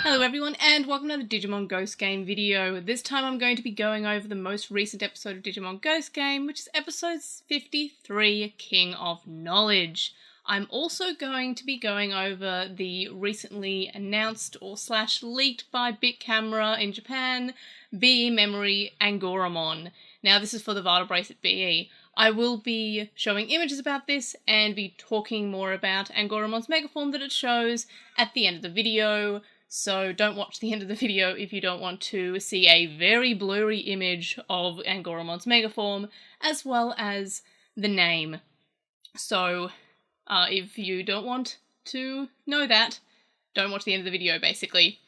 Hello everyone and welcome to the Digimon Ghost Game video. This time I'm going to be going over the most recent episode of Digimon Ghost Game, which is episode 53, King of Knowledge. I'm also going to be going over the recently announced or / leaked by Big Camera in Japan, BE Memory Angoramon. Now this is for the Vertebrace at BE. I will be showing images about this and be talking more about Angoramon's megaform that it shows at the end of the video. So don't watch the end of the video if you don't want to see a very blurry image of Angoramon's megaform, as well as the name. So if you don't want to know that, don't watch the end of the video, basically.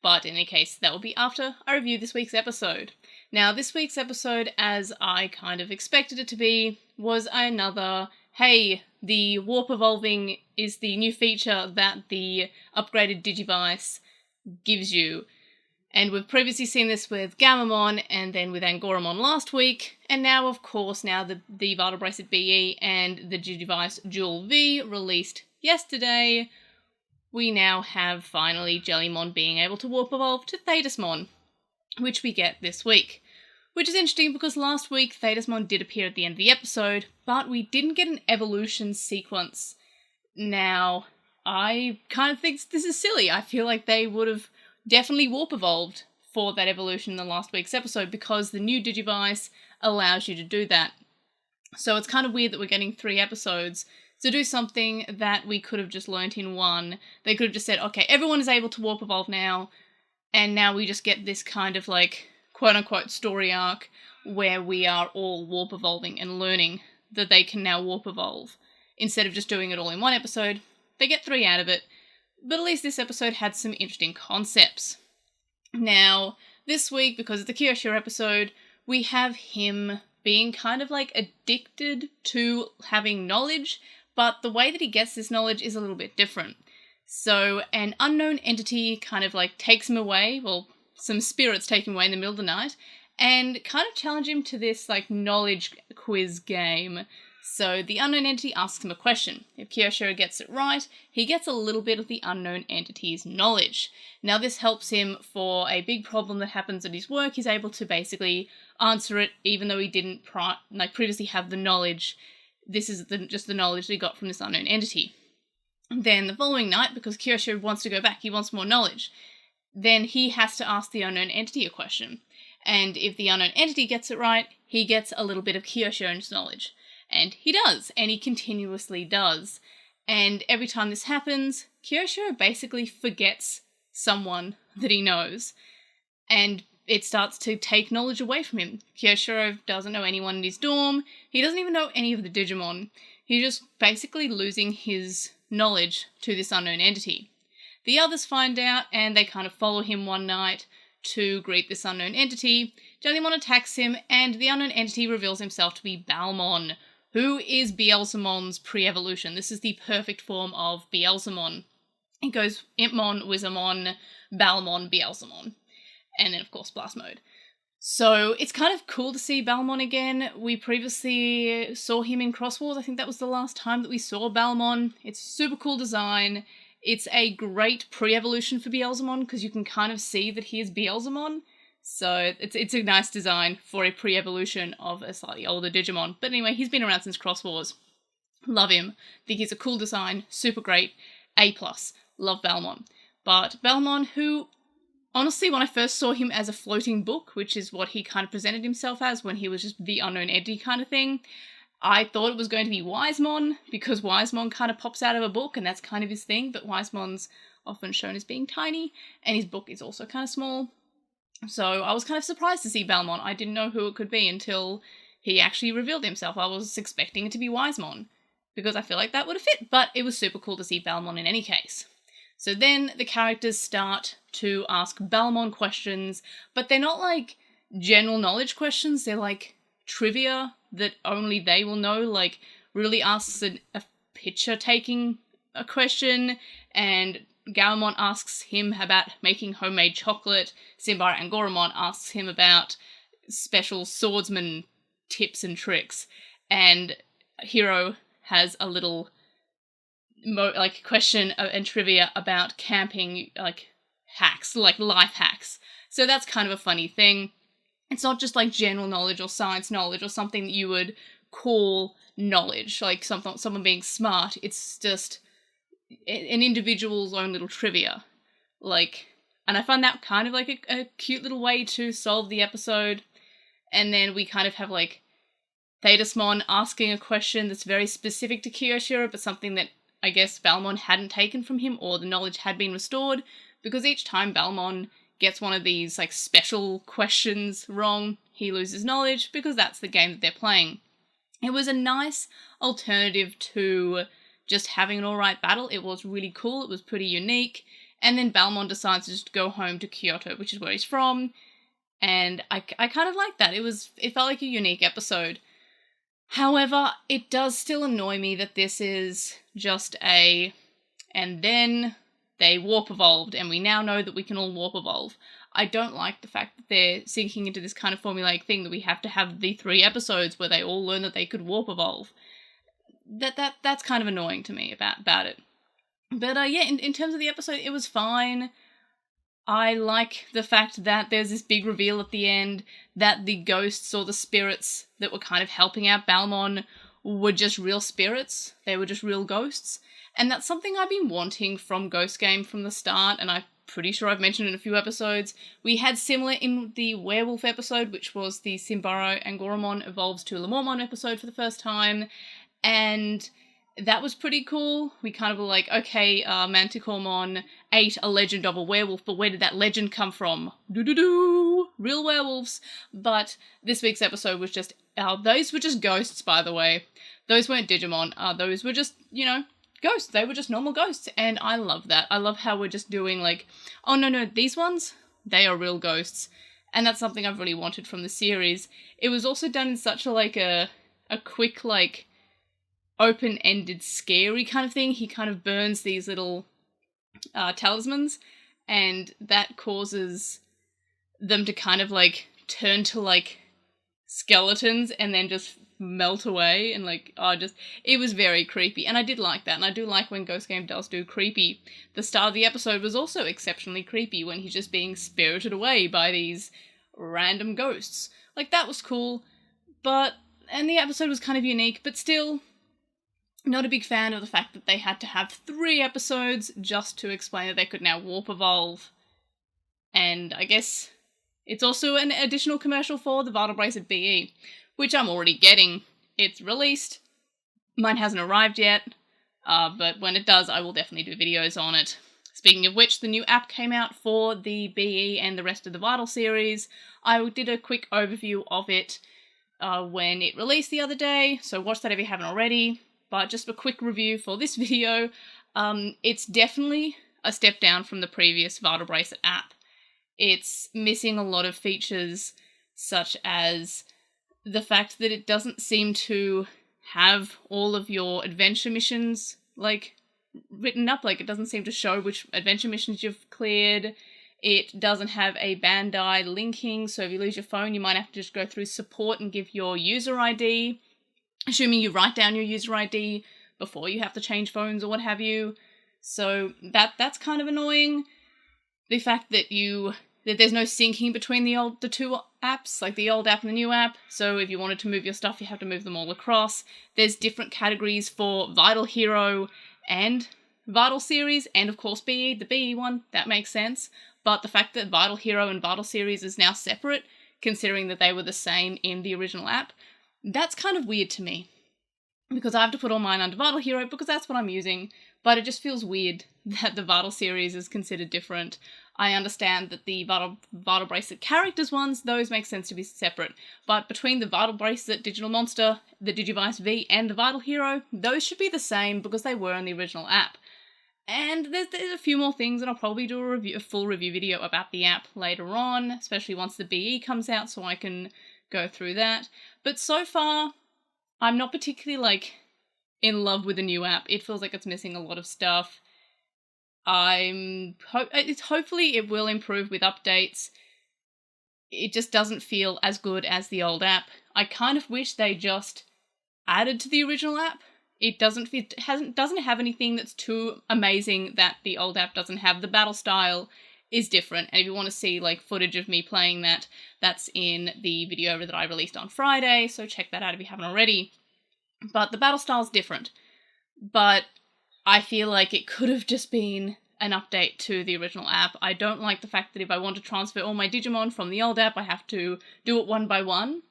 But in any case, that will be after I review this week's episode. Now, this week's episode, as I kind of expected it to be, was another, hey, the warp evolving is the new feature that the upgraded Digivice gives you. And we've previously seen this with Gammamon and then with Angoramon last week, and now, of course, the Vertebrace at BE and the Digivice Dual V released yesterday, we now have finally Jellymon being able to warp evolve to Thetismon, which we get this week. Which is interesting because last week Thetismon did appear at the end of the episode, but we didn't get an evolution sequence. Now, I kind of think this is silly. I feel like they would have definitely warp evolved for that evolution in the last week's episode because the new Digivice allows you to do that. So it's kind of weird that we're getting 3 episodes to do something that we could have just learnt in one. They could have just said, okay, everyone is able to warp evolve now, and now we just get this kind of like quote-unquote story arc where we are all warp evolving and learning that they can now warp evolve. Instead of just doing it all in one episode, they get 3 out of it, but at least this episode had some interesting concepts. Now, this week, because it's the Kyoshiro episode, we have him being kind of like addicted to having knowledge, but the way that he gets this knowledge is a little bit different. So an unknown entity kind of like takes him away, well, some spirits take him away in the middle of the night, and kind of challenge him to this like knowledge quiz game. So the unknown entity asks him a question. If Kyoshiro gets it right, he gets a little bit of the unknown entity's knowledge. Now this helps him for a big problem that happens at his work. He's able to basically answer it even though he didn't previously have the knowledge. This is just the knowledge that he got from this unknown entity. Then the following night, because Kyoshiro wants to go back, he wants more knowledge, then he has to ask the unknown entity a question. And if the unknown entity gets it right, he gets a little bit of Kyoshiro's knowledge. And he does, and he continuously does. And every time this happens, Kyoshiro basically forgets someone that he knows. And it starts to take knowledge away from him. Kyoshiro doesn't know anyone in his dorm. He doesn't even know any of the Digimon. He's just basically losing his knowledge to this unknown entity. The others find out, and they kind of follow him one night to greet this unknown entity. Jellymon attacks him, and the unknown entity reveals himself to be Balmon, who is Beelzemon's pre-evolution. This is the perfect form of Beelzemon. It goes Impmon, Wizardmon, Balmon, Beelzemon. And then, of course, Blast Mode. So it's kind of cool to see Balmon again. We previously saw him in Cross Wars. I think that was the last time that we saw Balmon. It's a super cool design. It's a great pre-evolution for Beelzemon because you can kind of see that he is Beelzemon. So it's a nice design for a pre-evolution of a slightly older Digimon. But anyway, he's been around since Cross Wars. Love him. Think he's a cool design. Super great. A+. Love Balmon. But Balmon, who, honestly, when I first saw him as a floating book, which is what he kind of presented himself as when he was just the unknown entity kind of thing, I thought it was going to be Wisemon, because Wisemon kind of pops out of a book, and that's kind of his thing, but Wisemon's often shown as being tiny, and his book is also kind of small. So I was kind of surprised to see Balmon. I didn't know who it could be until he actually revealed himself. I was expecting it to be Wisemon, because I feel like that would have fit, but it was super cool to see Balmon in any case. So then the characters start to ask Balmon questions, but they're not like general knowledge questions, they're like trivia that only they will know, like really asks a picture-taking a question, and Gammamon asks him about making homemade chocolate, Simbar Angoramon asks him about special swordsman tips and tricks, and Hiro has a little question and trivia about camping, like hacks, like life hacks. So that's kind of a funny thing. It's not just like general knowledge or science knowledge or something that you would call knowledge, like someone being smart. It's just an individual's own little trivia. Like, and I find that kind of like a cute little way to solve the episode. And then we kind of have like Thetismon asking a question that's very specific to Kiyoshiro, but something that I guess Balmon hadn't taken from him, or the knowledge had been restored, because each time Balmon gets one of these like special questions wrong, he loses knowledge, because that's the game that they're playing. It was a nice alternative to just having an alright battle. It was really cool, it was pretty unique, and then Balmon decides to just go home to Kyoto, which is where he's from, and I kind of like that. It felt like a unique episode. However, it does still annoy me that this is just and then they warp evolved, and we now know that we can all warp evolve. I don't like the fact that they're sinking into this kind of formulaic thing that we have to have the 3 episodes where they all learn that they could warp evolve. That's kind of annoying to me about it. But yeah, in terms of the episode, it was fine. I like the fact that there's this big reveal at the end that the ghosts or the spirits that were kind of helping out Balmon were just real spirits. They were just real ghosts. And that's something I've been wanting from Ghost Game from the start, and I'm pretty sure I've mentioned it in a few episodes. We had similar in the werewolf episode, which was the Simbaro Angoramon evolves to Lemormon episode for the first time, and that was pretty cool. We kind of were like, okay, Manticoremon ate a legend of a werewolf, but where did that legend come from? Real werewolves. But this week's episode was just, those were just ghosts, by the way. Those weren't Digimon. Those were just, ghosts. They were just normal ghosts, and I love that. I love how we're just doing like, oh no, these ones, they are real ghosts. And that's something I've really wanted from the series. It was also done in such a quick, like, open-ended, scary kind of thing. He kind of burns these little talismans, and that causes them to kind of like turn to like skeletons and then just melt away, and like, it was very creepy, and I did like that, and I do like when Ghost Game does do creepy. The start of the episode was also exceptionally creepy when he's just being spirited away by these random ghosts. Like, that was cool, and the episode was kind of unique, but still not a big fan of the fact that they had to have 3 episodes just to explain that they could now warp evolve. And I guess it's also an additional commercial for the Vital Bracelet BE, which I'm already getting. It's released. Mine hasn't arrived yet, but when it does, I will definitely do videos on it. Speaking of which, the new app came out for the BE and the rest of the Vital series. I did a quick overview of it when it released the other day, so watch that if you haven't already. But just a quick review for this video, it's definitely a step down from the previous Vital Bracelet app. It's missing a lot of features, such as the fact that it doesn't seem to have all of your adventure missions, like, written up. Like, it doesn't seem to show which adventure missions you've cleared. It doesn't have a Bandai linking, so if you lose your phone, you might have to just go through support and give your user ID, assuming you write down your user ID before you have to change phones or what have you. So that's kind of annoying. The fact that there's no syncing between the 2 apps, like the old app and the new app. So if you wanted to move your stuff, you have to move them all across. There's different categories for Vital Hero and Vital Series, and of course BE, the BE one, that makes sense. But the fact that Vital Hero and Vital Series is now separate, considering that they were the same in the original app, that's kind of weird to me, because I have to put all mine under Vital Hero because that's what I'm using, but it just feels weird that the Vital series is considered different. I understand that the Vital Bracelet characters ones, those make sense to be separate, but between the Vital Bracelet Digital Monster, the Digivice V, and the Vital Hero, those should be the same because they were in the original app. And there's a few more things, and I'll probably do a full review video about the app later on, especially once the BE comes out, so I can go through that. But so far, I'm not particularly, like, in love with the new app. It feels like it's missing a lot of stuff. Hopefully it will improve with updates. It just doesn't feel as good as the old app. I kind of wish they just added to the original app. It doesn't have anything that's too amazing that the old app doesn't have. The battle style is different. And if you want to see like footage of me playing that, that's in the video that I released on Friday, so check that out if you haven't already. But the battle style is different. But I feel like it could have just been an update to the original app. I don't like the fact that if I want to transfer all my Digimon from the old app, I have to do it one by one,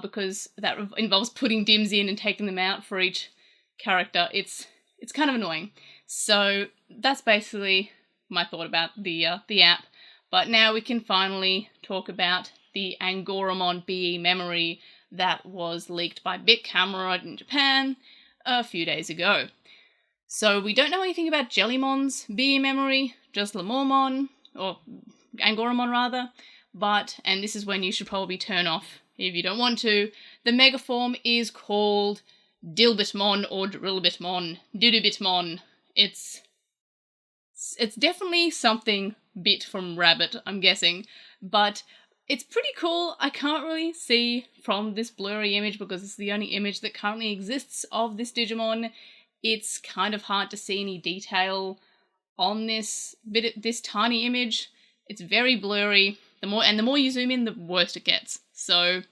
because that involves putting DIMs in and taking them out for each character. It's kind of annoying. So that's basically my thought about the app. But now we can finally talk about the Angoramon BE memory that was leaked by Big Camera in Japan a few days ago. So we don't know anything about Jellymon's BE memory, just Lamormon, or Angoramon rather, and this is when you should probably turn off if you don't want to. The mega form is called Dilbitmon or Drillbitmon, Dudubitmon. It's definitely something bit from rabbit, I'm guessing, but it's pretty cool. I can't really see from this blurry image because it's the only image that currently exists of this Digimon. It's kind of hard to see any detail on this tiny image. It's very blurry. The more you zoom in, the worse it gets. So,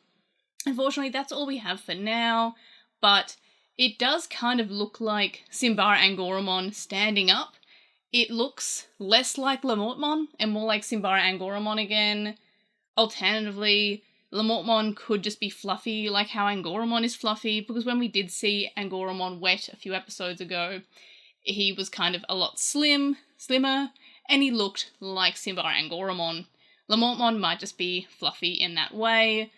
unfortunately, that's all we have for now. But it does kind of look like Simbara Angoramon standing up. It looks less like Lamortmon and more like Simbara Angoramon again. Alternatively, Lamortmon could just be fluffy like how Angoramon is fluffy, because when we did see Angoramon wet a few episodes ago, he was kind of a lot slimmer, and he looked like Simbara Angoramon. Lamortmon might just be fluffy in that way,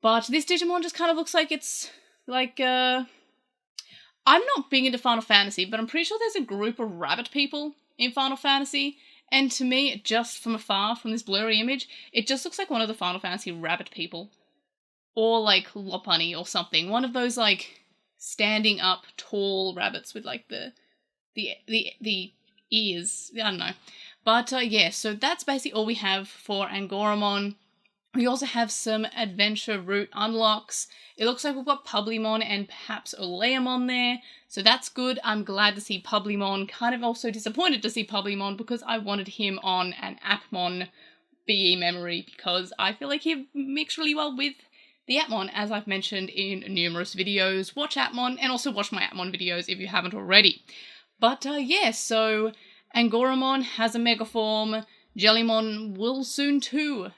but this Digimon just kind of looks like it's like, I'm not big into Final Fantasy, but I'm pretty sure there's a group of rabbit people in Final Fantasy, and to me, just from afar, from this blurry image, it just looks like one of the Final Fantasy rabbit people. Or like Lopunny or something. One of those like standing up tall rabbits with like the ears. I don't know. But yeah, so that's basically all we have for Angoramon. We also have some adventure route unlocks. It looks like we've got Publimon and perhaps Oleamon there, so that's good. I'm glad to see Publimon, kind of also disappointed to see Publimon because I wanted him on an Appmon BE memory because I feel like he mixed really well with the Appmon, as I've mentioned in numerous videos. Watch Appmon and also watch my Appmon videos if you haven't already. But yeah, so Angoramon has a mega form. Jellymon will soon too,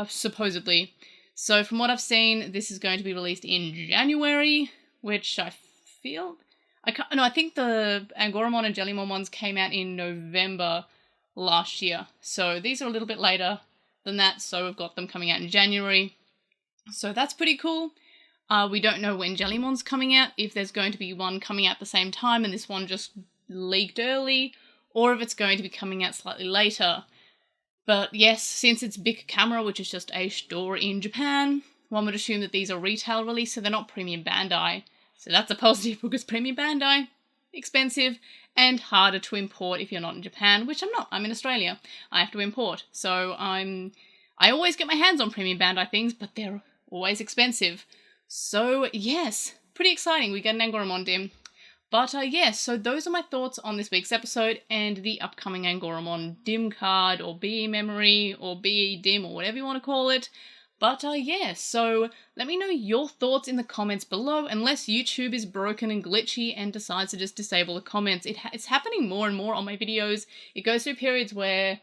supposedly. So from what I've seen, this is going to be released in January, which I think the Angoramon and Jellymon ones came out in November last year. So these are a little bit later than that, so we've got them coming out in January. So that's pretty cool. We don't know when Jellymon's coming out, if there's going to be one coming out at the same time and this one just leaked early, or if it's going to be coming out slightly later. But yes, since it's Big Camera, which is just a store in Japan, one would assume that these are retail release, so they're not Premium Bandai. So that's a positive because Premium Bandai, expensive and harder to import if you're not in Japan, which I'm not. I'm in Australia. I have to import. So I always get my hands on Premium Bandai things, but they're always expensive. So yes, pretty exciting. We get an Angoramon dim. But yes, so those are my thoughts on this week's episode and the upcoming Angoramon dim card or BE memory or BE dim or whatever you want to call it. But yeah, so let me know your thoughts in the comments below, unless YouTube is broken and glitchy and decides to just disable the comments. It's happening more and more on my videos. It goes through periods where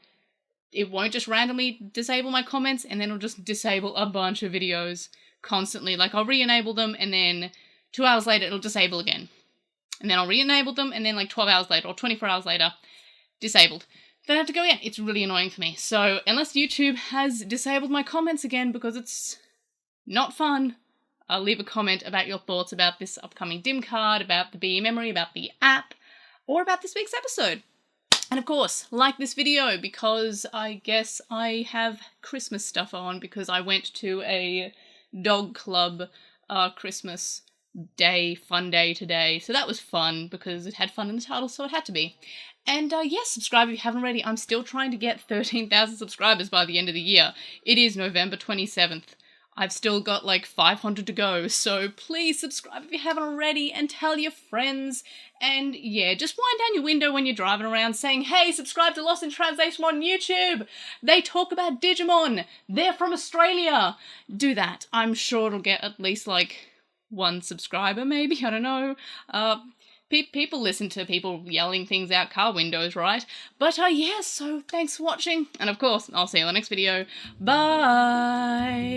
it won't just randomly disable my comments and then it'll just disable a bunch of videos constantly. Like I'll re-enable them and then 2 hours later it'll disable again. And then I'll re-enable them, and then like 12 hours later, or 24 hours later, disabled. Then I have to go again. It's really annoying for me. So, unless YouTube has disabled my comments again because it's not fun, I'll leave a comment about your thoughts about this upcoming dim card, about the BE memory, about the app, or about this week's episode. And of course, like this video, because I guess I have Christmas stuff on, because I went to a dog club Christmas fun day today, so that was fun because it had fun in the title, so it had to be. And yes, subscribe if you haven't already. I'm still trying to get 13,000 subscribers by the end of the year. It is November 27th. I've still got like 500 to go, so please subscribe if you haven't already and tell your friends. And yeah, just wind down your window when you're driving around saying, hey, subscribe to Lost in Translation on YouTube. They talk about Digimon. They're from Australia. Do that. I'm sure it'll get at least like 1 subscriber, maybe. I don't know. People listen to people yelling things out car windows, right? But yeah, so thanks for watching. And of course, I'll see you in the next video. Bye!